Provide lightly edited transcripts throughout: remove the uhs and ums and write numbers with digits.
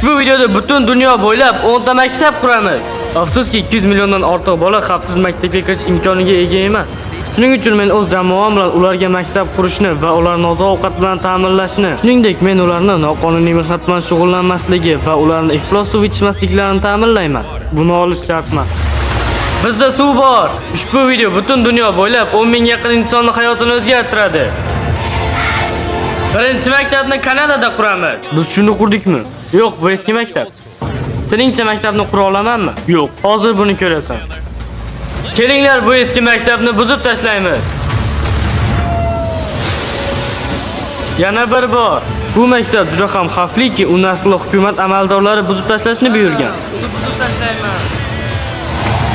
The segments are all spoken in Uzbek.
Ushbu videoda butun dunyo bo'ylab 10 ta maktab quramiz. Afsuski 200 milliondan ortiq bola xavfsiz maktabga kirish imkoniga ega emas. Shuning uchun men o'z jamoam bilan ularga maktab qurishni va ularni oziq-ovqat bilan ta'minlashni, shuningdek men ularni noqonuniy mehnat bilan shug'ullanmasligi va ularni iflos suv ichmasliklarini ta'minlayman. Buni olish shart emas. Bizda suv bor. Ushbu video butun dunyo bo'ylab 10 mingga yaqin insonning hayotini o'zgartiradi. Birinchi maktabni Kanadada quramiz. Biz shuni qurdikmi? Yo'q, bu eski maktab. Seningcha maktabni qura olamanmi? Yo'q, hozir buni ko'rasan. Kelinglar, bu eski maktabni buzib tashlaymiz. Yana bir bor. Bu maktab juda ham xavfliki, uni asli hukumat amaldorlari buzib tashlashni buyurgan. Buzib tashlayman.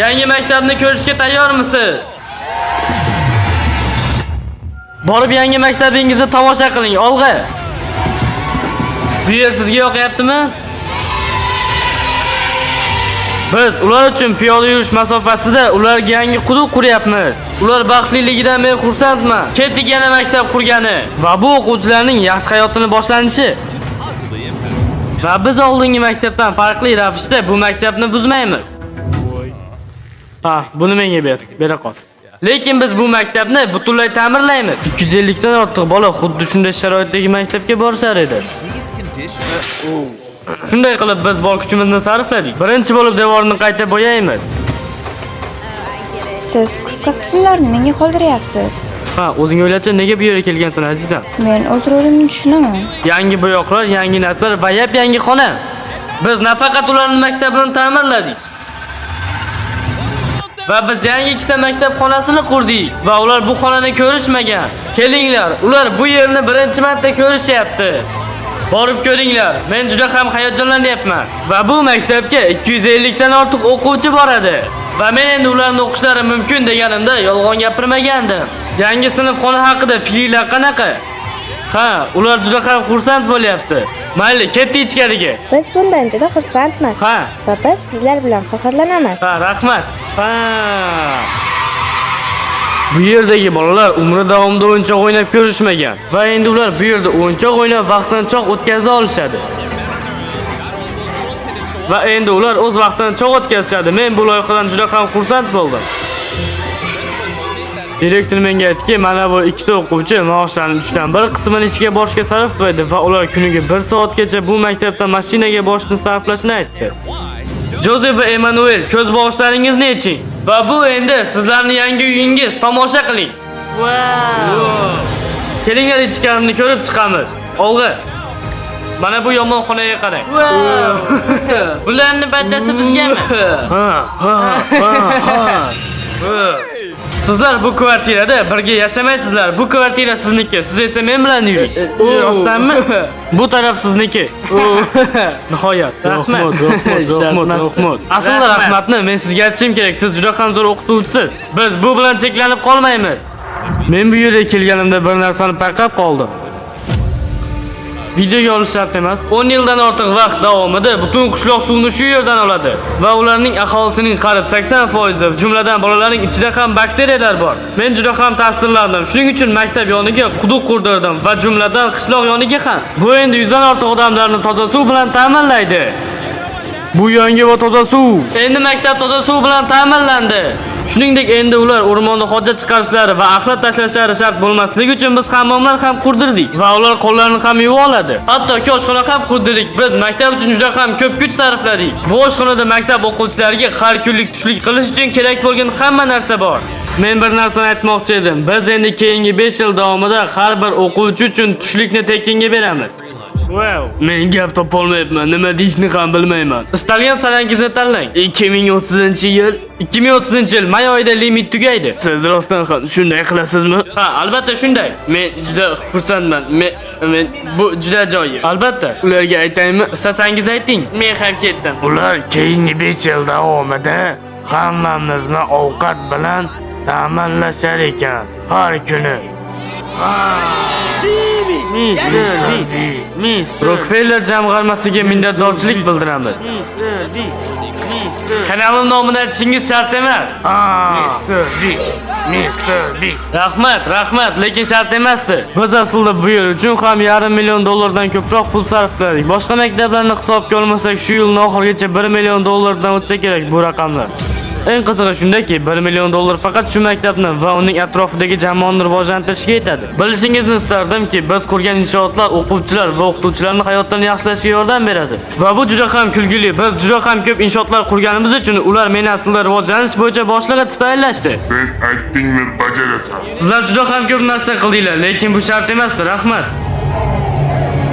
Yangi maktabni ko'rishga tayyormisiz? Borib yangi maktabingizni tomosha qiling, olg'a. Bu yer sizga yoqyaptimi? Biz ular uchun piyoda yurish masofasida ularga yangi quduq quryapmiz. Ular baxtliligidan men xursandman. Ketdik yana maktab qurgani va bu o'quvchilarning yaxshi hayotini boshlanishi. Va biz oldingi maktabdan farqli ravishda bu maktabni buzmaymiz. Ha, buni menga ber. Bera qol. Lekin biz bu maktabni butunlay ta'mirlaymiz. 250 dan ortiq bola xuddi shunday sharoitdagi maktabga borishar edi. Shunday qilib biz bor kuchimizni sarfladik. Birinchi bo'lib devorni qayta bo'yaymiz. Siz qisqa qismlarni menga qoldiryapsiz. Ha, o'zing o'ylachi, nega bu yerga kelgansan azizam? Men o'z rolimni tushunaman. Yangi bo'yoqlar, yangi narsalar va yangi xona. Biz nafaqat ularning maktabini ta'mirladik. Va biz yangi ikkita maktab xonasini qurdik va ular bu xonani ko'rishmagan. Kelinglar, ular bu yerni birinchi marta ko'rishyapti. Borib ko'ringlar. Men juda ham hayajonlanyapman. Va bu maktabga 250 dan ortiq o'quvchi boradi. Va men endi ularni o'qishlari mumkin deganimda yolg'on gapirmagandim. Yangi sinf xona haqida fikrlar qanaqa? Ha, ular juda ham xursand bo'lyapti. Mayli, ketdi ichkariga. Biz bundan juda xursandmiz. Ha. Va biz sizlar bilan faxrlanamiz. Ha, rahmat. Ha. Bu yerdagi bolalar umri davomida o'yinchoq o'ynab ko'rishmagan va endi ular bu yerda o'yinchoq o'ynab vaqtini choq o'tkaza olishadi. Va endi ular o'z vaqtini choq o'tkazishadi. Men bu loyihadan juda ham xursand bo'ldim. Direktor menga aytdiki, mana bu ikkita o'quvchi maoshlarining 3 dan 1 qismini ishga borishga sarflaydi va ular kuniga 1 soatgacha bu maktabda mashinaga borishni sarflashni aytdi. Jozef va Emanuel, ko'z bog'ishlaringizni yeching. Va bu endi sizlarning yangi uyingiz, tomosha qiling. Wow! Kelinglar, ichkarini ko'rib chiqamiz. Olg'a. Mana bu yomon xonaga qarang. Bularning barchasi bizgami? Ha. Sizlar bu kvartirada birga yashamaysizlar. Bu kvartira sizniki. Siz esa men bilan yuring. Rostdanmi? Bu taraf sizniki. Nihoyat. Rahmat. Aslida rahmatni men sizga aytishim kerak. Siz juda ham zo'r o'qituvchisiz. Biz bu bilan cheklanib qolmaymiz. Men bu yerga kelganimda bir narsani payqab qoldim. Videoga olish shart emas. 10 yildan ortiq vaqt davomida butun qishloq suvni shu yerdan oladi va ularning aholisining qariyb 80%, jumladan bolalarning ichida ham bakteriyalar bor. Men juda ham ta'sirlandim. Shuning uchun maktab yoniga quduq qurdirdim va jumladan qishloq yoniga ham. Bu endi 100 dan ortiq odamlarni toza suv bilan ta'minlaydi. Bu yangi va toza suv. Endi maktab toza suv bilan ta'minlandi. Shuningdek, endi ular o'rmonda hojat chiqarishlari va axlat tashlashlari shart bo'lmasligi uchun biz hammomlar ham qurdirdik va ular qo'llarini ham yuvib oladi. Hatto oshxona ham qurdirdik. Biz maktab uchun juda ham ko'p kuch sarfladik. Bu oshxonada maktab o'quvchilariga har kunlik tushlik qilish uchun kerak bo'lgan hamma narsa bor. Men bir narsani aytmoqchi edim. Biz endi keyingi 5 yil davomida har bir o'quvchi uchun tushlikni tekinga beramiz. Wow. Men gap topolmayapman, nima deyishni ham bilmayman. Istalgan sanangizni tanlang. 2030-yil may oyida limit tugaydi. Siz rostdan ham shunday qilasizmi? Ha, albatta shunday. Men juda xursandman. Men bu juda joyi. Albatta. Ularga aytaymi? Istasangiz ayting. Men ham ketdim. Ular keyingi 5 yil davomida hammamizni ovqat bilan ta'minlashar ekan har kuni. Mr. Rockefeller jamg'armasiga minnatdorchilik bildiramiz. Kanalim nomini aytishingiz shart emas. Mr. Big. Mr. Big. Rahmat, lekin shart emasdi. Biz aslida bu yil uchun ham $500 million dan ko'proq pul sarfladik. Boshqa maktablarni hisobga olmasak, shu yilning oxirigacha $1 million dan o'tsa kerak bu raqamlar. Eng qizig'i shundaki, $1 million faqat shu maktabni va uning atrofidagi jamoani rivojlantirishga yetadi. Bilishingizni istardim-ki, biz qurgan inshootlar o'quvchilar va o'qituvchilarning hayotini yaxshilashga yordam beradi. Va bu juda ham kulgili. Biz juda ham ko'p inshootlar qurganimiz uchun ular meni aslida rivojlanish bo'yicha boshlig'i etib tayinlashdi. Ben aytdingmi bajarasan. Sizlar juda ham ko'p narsa qildinglar, lekin bu shart emasdi. Rahmat.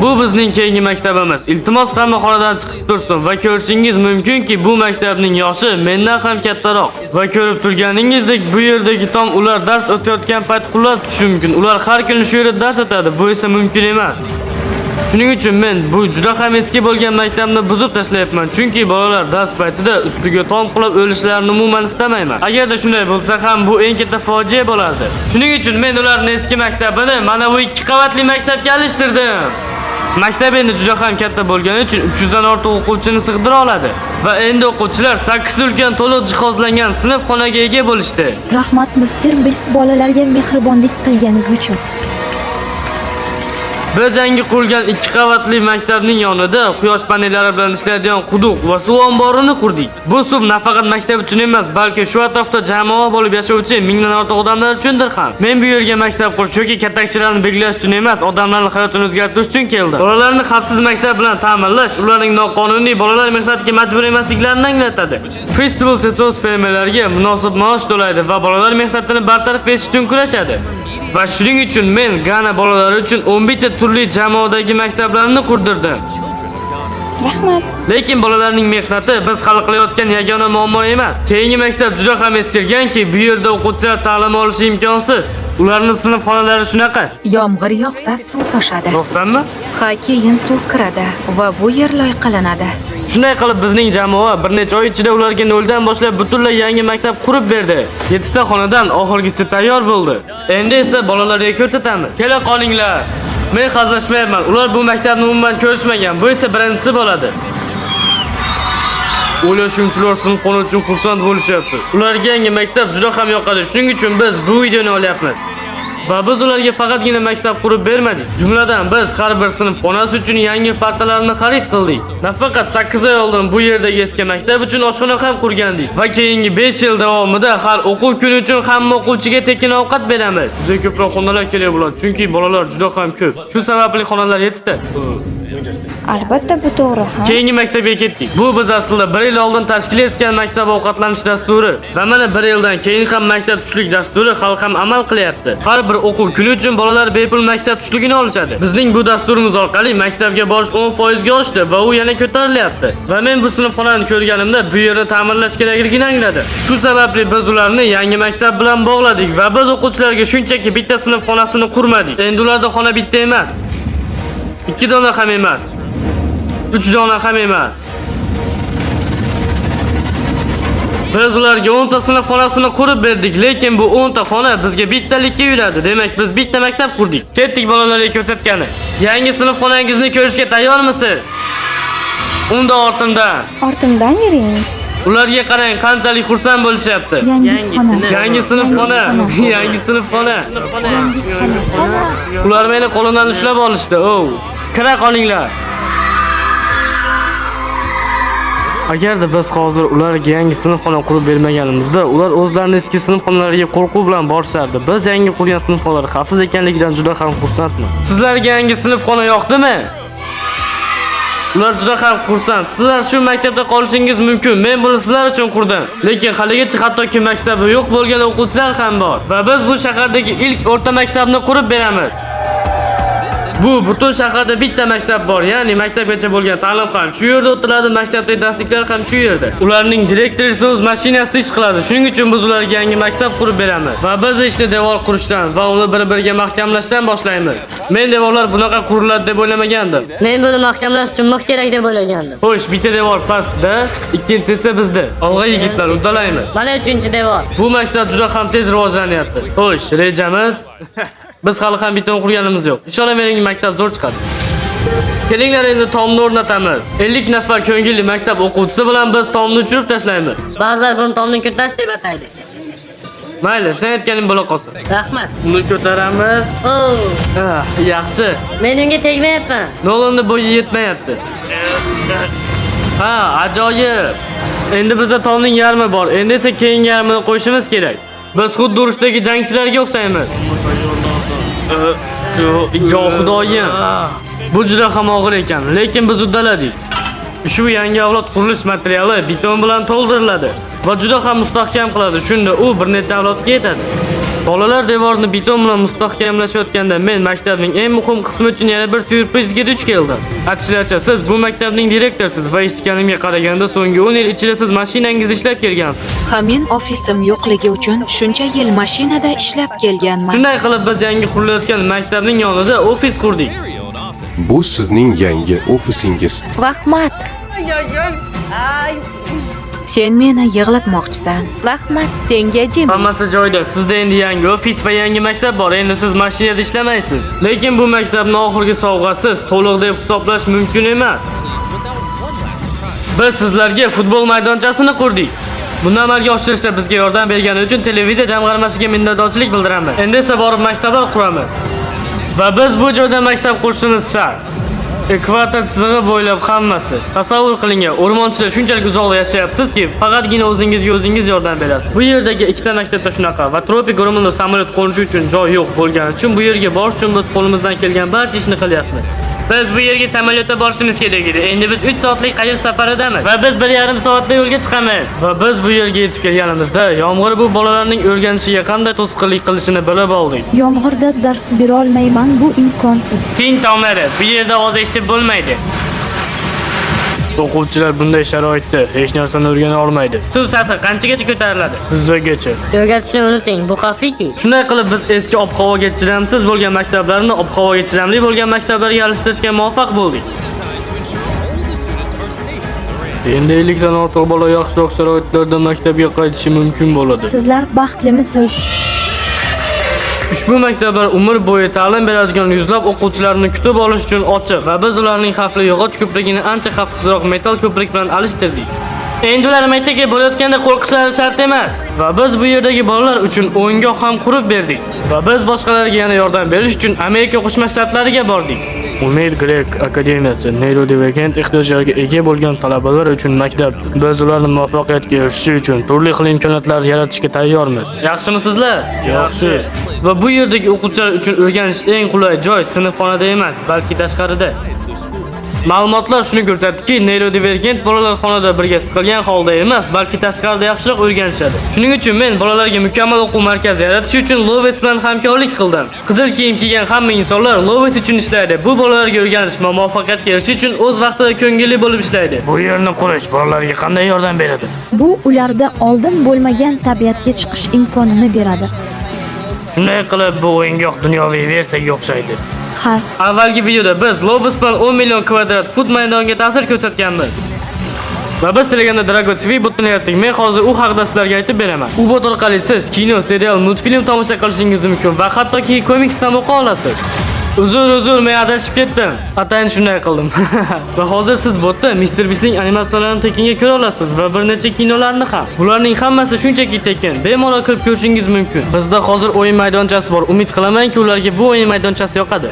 Bu bizning keyingi maktabimiz. Iltimos hamma xonadan chiqib tursin va ko'rishingiz mumkinki, bu maktabning yoshi mendan ham kattaroq. Va ko'rib turganingizdek, bu yerdagi tom ular dars o'tayotgan payt qulab tushishi mumkin. Ular har kuni shu yerda dars o'tadi. Bu esa mumkin emas. Shuning uchun men bu juda ham eski bo'lgan maktabni buzib tashlayapman, chunki bolalar dars paytida ustiga tom qulab o'lishlarini umuman istamayman. Agarda shunday bo'lsa ham bu eng katta fojia bo'lardi. Shuning uchun men ularning eski maktabini mana bu 2 qavatli maktabga alishtirdim. Maktab endi juda ham katta bo'lgani uchun 300 dan ortiq o'quvchini sig'dira oladi va endi o'quvchilar 8 ta ulkan to'liq jihozlangan sinf xonaga ega bo'lishdi. Rahmat Mr. Best bolalarga mehribonlik qilganingiz uchun. Biz yangi qurilgan 2 qavatli maktabning yonida quyosh panellari bilan ishlaydigan quduq va suv omborini qurdik. Bu suv nafaqat maktab uchun emas, balki shu atrofda jamoa bo'lib yashovchi mingdan ortiq odamlar uchundir ham. Men bu yerga maktab qurish yoki katakchilarni belgilash uchun emas, odamlarning hayotini o'zgartirish uchun keldim. Bolalarni xavfsiz maktab bilan ta'minlash ularning noqonuniy bolalar mehnatiga majbur emasliklarini anglatadi. Festival sezon fermerlarga munosib maosh to'laydi va bolalar mehnatini bartaraf etish uchun kurashadi. Va shuning uchun men Gana bolalari uchun 11 ta turli jamoadagi maktablarni qurdirdim. Rahmat. Lekin bolalarning mehnati biz hal qilayotgan yagona muammo emas. Keyingi maktab juda ham eskirganki, bu yerda o'quvchilar ta'lim olishi imkonsiz. Ularning sinf xonalari shunaqa. Yomg'ir yog'sa suv toshadi. To'xtammi? Ha, keyin suv kiradi va bu yer loyqalanadi. Shunday qilib bizning jamoa bir necha oy ichida ularga noldan boshlab butunlay yangi maktab qurib berdi. 7 ta xonadan oxirgisi tayyor bo'ldi. Endi esa bolalarga ko'rsatamiz. Kela qolinglar. Men hazillashmayapman. Ular bu maktabni umuman ko'rishmagan. Bu esa birinchisi bo'ladi. O'ylashimchilar sinf xona uchun xursand bo'lishyapti. Ularga yangi maktab juda ham yoqadi. Shuning uchun biz bu videoni olyapmiz. Va biz ularga faqatgina maktab qurib bermadik. Jumladan biz har bir sinf xonasi uchun yangi partalarni xarid qildik. Nafaqat 8 oy oldin bu yerdagi eski maktab uchun oshxona ham qurgandik. Va keyingi 5 yil davomida har o'quv kuni uchun hamma o'quvchiga tekin ovqat beramiz. Bizga ko'proq xonalar kerak bo'ladi, chunki bolalar juda ham ko'p. Shu sababli xonalar 7 ta. Albatta bu to'g'ri, ha. Keyingi maktabga ketdik. Bu biz aslida 1 yil oldin tashkil etgan maktab ovqatlanish dasturi va mana 1 yildan keyin ham maktab tushlik dasturi hali ham amal qilyapti. Har bir o'quv kuni uchun bolalar bepul maktab tushligini olishadi. Bizning bu dasturimiz orqali maktabga borish 10% ga oshdi va u yana ko'tarilyapti. Va men bu sinf xonani ko'rganimda bu yerni ta'mirlash kerakligini angladim. Shu sababli biz ularni yangi maktab bilan bog'ladik va biz o'quvchilarga shunchaki bitta sinf xonasini qurmadik. Endi ularda xona bitta emas. 2 dona ham emas. 3 dona ham emas. Biz ularga 10 ta sinf xonasini qurib berdik, lekin bu 10 ta xona bizga bittalikka yuradi. Demak, biz bitta maktab qurdik. Ketdik bolalarga ko'rsatgani. Yangi sinf xonangizni ko'rishga tayyormisiz? Unda ortimdan. Ortimdan yuring. Ularga qarang, qanchalik xursand bo'lishyapti. Yangi sinf xona. Yangi sinf xona. Ular meni qo'limdan ushlab olishdi. Kira qolinglar. Agarda biz hozir ularga yangi sinf xona qurib bermaganimizda, ular o'zlarining eski sinf xonalariga qo'rquv bilan borishardi. Biz yangi qurgan sinf xonalar xavfsiz ekanligidan juda ham xursandman. Sizlarga yangi sinf xona yoqdimi? Ular juda ham xursand. Sizlar shu maktabda qolishingiz mumkin. Men buni sizlar uchun qurdim. Lekin haligacha hattoki maktabi yo'q bo'lgan o'quvchilar ham bor. Va biz bu shahardagi ilk o'rta maktabni qurib beramiz. Bu butun shaharda bitta maktab bor, ya'ni maktabgacha bo'lgan ta'lim ham shu yerda o'tiladi, maktabdagi darsliklar ham shu yerda. Ularning direktori o'z mashinasida ish qiladi. Shuning uchun biz ularga yangi maktab qurib beramiz. Va biz ishni devor qurishdan va uni bir-biriga mahkamlashdan boshlaymiz. Men devorlar bunaqa quriladi deb o'ylamagandim. Men buni mahkamlash uchun mix kerak deb o'ylagandim. Xo'sh, bitta devor pastda, ikkinchisi esa bizda. Olg'a yigitlar, uddalaymiz. Mana 3-devor. Bu maktab juda ham tez rivojlanyapti. Xo'sh, rejamiz biz hali ham bitta qurganimiz yo'q. Inshaalloh mening maktab zo'r chiqadi. Kelinglar endi tomni o'rnatamiz. 50 nafar ko'ngilli maktab o'quvchisi bilan biz tomni uchirib tashlaymiz. Ba'zilar buni tomni ko'tarish deb ataydi. Mayli, sen aytganing bo'la qolsin. Rahmat. Uni ko'taramiz. Yaxshi. Men unga tegmayapman. Nolanning bo'yi yetmayapti. Ha, ajoyib. Endi bizda tomning yarmi bor. Endi esa keyingi yarmini qo'yishimiz kerak. Biz xuddi urushdagi jangchilarga o'xshaymiz. Yo xudoyim. Bu juda ham og'ir ekan, lekin biz uddaladik. Ushbu yangi avlod qurilish materiali beton bilan to'ldiriladi va juda ham mustahkam qiladi. Shunda u bir necha avlodga yetadi. Bolalar devorni beton bilan mustahkamlashayotganda men maktabning eng muhim qismi uchun yana bir syurprizga duch keldim. Aytishlaricha, siz bu maktabning direktorsiz va eshitganimga qaraganda so'nggi 10 yil ichida siz mashinangizda ishlab kelgansiz. Ha, men ofisim yo'qligi uchun shuncha yil mashinada ishlab kelganman. Shunday qilib biz yangi qurilayotgan maktabning yonida ofis qurdik. Bu sizning yangi ofisingiz. Rahmat. Sen meni yig'latmoqchisan. Rahmat senga, Jim. Hammasi joyida. Sizda endi yangi ofis va yangi maktab bor. Endi siz mashinada ishlamaysiz. Lekin bu maktabning oxirgi sovg'asiz to'liq deb hisoblash mumkin emas. Biz sizlarga futbol maydonchasini qurdik. Buni amalga oshirishda bizga yordam bergani uchun televiziya jamg'armasiga minnatdorchilik bildiraman. Endi esa borib maktablar quramiz. Va biz bu joyda maktab qurishimiz shart. Ekvator chizig'i bo'ylab hammasi. Tasavvur qiling, o'rmonchilar shunchalik uzoqda yashayapsizki, faqatgina o'zingizga o'zingiz yordam berasiz. Bu yerdagi ikkita maktabda shunaqa va tropik o'rmonda samolyot qo'nishi uchun joy yo'q bo'lgani uchun bu yerga borish uchun biz qo'limizdan kelgan barcha ishni qilyapmiz. Biz bu yerga samolyotda borishimiz kerak edi. Endi biz 3 soatlik qayiq safaridamiz va biz 1,5 soatda yo'lga chiqamiz. Va biz bu yerga yetib kelganimizda yomg'ir bu bolalarning o'rganishiga qanday to'sqinlik qilishini bilib oldik. Yomg'irda dars bera olmayman, bu imkonsiz. Ting tomlari, bu yerda ovoz eshitib bo'lmaydi. O'quvchilar bunday sharoitda hech narsani o'rgana olmaydi. Suv sathi qanchagacha ko'tariladi? Kuzgacha. O'rgatishni unuting, bu xavfli-ku. Shunday qilib biz eski ob-havoga chidamsiz bo'lgan maktablarni ob-havoga chidamli bo'lgan maktablarga alishtirishga muvaffaq bo'ldik. Endi 50 dan ortiq bola yaxshiroq sharoitlarda maktabga qaytishi mumkin bo'ladi. Sizlar baxtlimisiz? Ushbu maktablar umr bo'yi ta'lim beradigan yuzlab o'quvchilarni kutib olish uchun ochiq va biz ularning xavfli yog'och ko'prigini ancha xavfsizroq metal ko'prik bilan alishtirdik. Endi ular maktabga borayotganda qo'rqishlari shart emas va biz bu yerdagi bolalar uchun o'yingoh ham qurib berdik va biz boshqalarga yana yordam berish uchun Amerika Qo'shma Shtatlariga bordik. Umid Grek akademiyasi neyrodivergent ehtiyojlarga ega bo'lgan talabalar uchun maktab. Biz ularni muvaffaqiyatga erishishi uchun turli xil imkoniyatlar yaratishga tayyormiz. Yaxshimisizlar? Yaxshi. Va bu yerdagi o'quvchilar uchun o'rganish eng qulay joy sinfxonada emas, balki tashqarida. Ma'lumotlar shuni ko'rsatdiki, neyrodivergent bolalar xonada birga siqilgan holda emas, balki tashqarida yaxshiroq o'rganishadi. Shuning uchun men bolalarga mukammal o'quv markazi yaratish uchun Loves bilan hamkorlik qildim. Qizil kiyim kiygan hamma insonlar Loves uchun ishlaydi. Bu bolalarga o'rganish va muvaffaqiyatga erishish uchun o'z vaqtida ko'ngilli bo'lib ishlaydi. Bu yerni qurish bolalarga qanday yordam beradi? Bu ularda oldin bo'lmagan tabiatga chiqish imkonini beradi. Shunday qilib bu o'yingoh dunyoviy versiyaga o'xshaydi. Ha, Avvalgi videoda biz Loves bilan 10 million kvadrat fut maydonga ta'sir ko'rsatganmiz. Va biz Telegramda Drago TV botini yaratdik. Men hozir u haqida sizlarga aytib beraman. U bot orqali siz kino, serial, multfilm tomosha qilishingiz mumkin va hattoki komiks ham o'qiy olasiz. Uzr, men adashib ketdim. Atayin shunday qildim. Va hozir siz botda Mr. Beast'ning animatsiyalarini tekinga ko'ra olasiz va bir necha kinolarni ham. Bularning hammasi shunchaki tekin, bemalol kirib ko'rishingiz mumkin. Bizda hozir o'yin maydonchasi bor. Umid qilamanki, ularga bu o'yin maydonchasi yoqadi.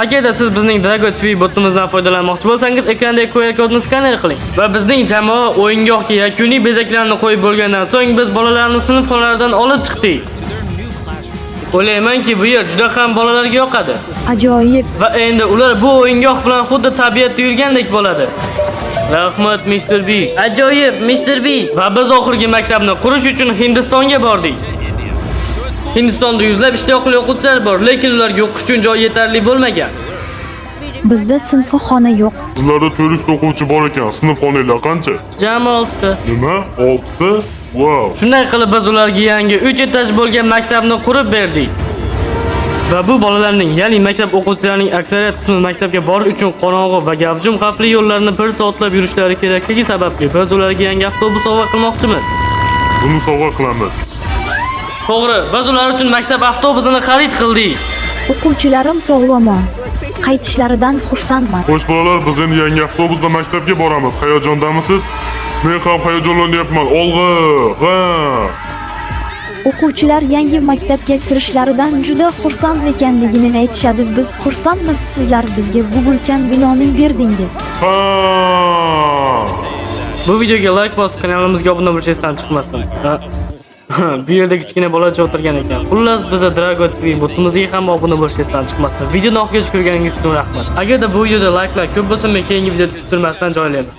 Agarda siz bizning Drago TV botimizdan foydalanmoqchi bo'lsangiz, ekrandagi QR kodni skaner qiling. Va bizning jamoa o'yingohga yakuniy bezaklarni qo'yib bo'lgandan so'ng biz bolalarni sinfxonalaridan olib chiqdik. O'ylaymanki, bu yer juda ham bolalarga yoqadi. ajoyib. Va endi ular bu o'yingoh bilan xuddi tabiatda yurgandek bo'ladi. Rahmat Mr. Beast. Ajoyib Mr. Beast. Va biz oxirgi maktabni qurish uchun Hindistonga bordik. Hindistonda yuzlab ishtiyoqli o'quvchilar bor, lekin ularga o'qish uchun joy yetarli bo'lmagan. Bizda sinfxona yo'q. Sizlarda turist o'quvchi bor ekan, sinfxonalar qancha? Jami 6 ta. Nima? 6 ta? Wow. Shunday qilib biz ularga yangi 3 etaj bo'lgan maktabni qurib berdik. Va bu bolalarning, ya'ni maktab o'quvchilarining aksariyat qismi maktabga borish uchun qorong'u va gavjum xavfli yo'llarni 1 soatlab yurishlari kerakligi sababli biz ularga yangi avtobus sovg'a qilmoqchimiz. Buni sovg'a qilamiz. To'g'ri, biz ular uchun maktab avtobusini xarid qildik. O'quvchilarim sog'lom. qaytishlaridan xursandman. Xo'sh bolalar, biz endi yangi avtobusda maktabga boramiz. Hayajondamisiz? Men ham hayajonlanyapman. Olg'a! Ha! O'quvchilar yangi maktabga kirishlaridan juda xursand ekanligini aytishadi. Biz xursandmiz, sizlar bizga bu ulkan binoni berdingiz. Ha! Bu videoga like bosib, kanalimizga obuna bo'lishingizdan chiqmasin. Bu yerda kichkina bolacha o'tirgan ekan. Xullas, biza Drago TV botimizga ham obuna bo'lishingizdan chiqmasin. Videoni oxirigacha ko'rganingiz uchun rahmat. Agarda bu videoda likelar ko'p bo'lsa, men keyingi videoda kutilmasdan joylayman.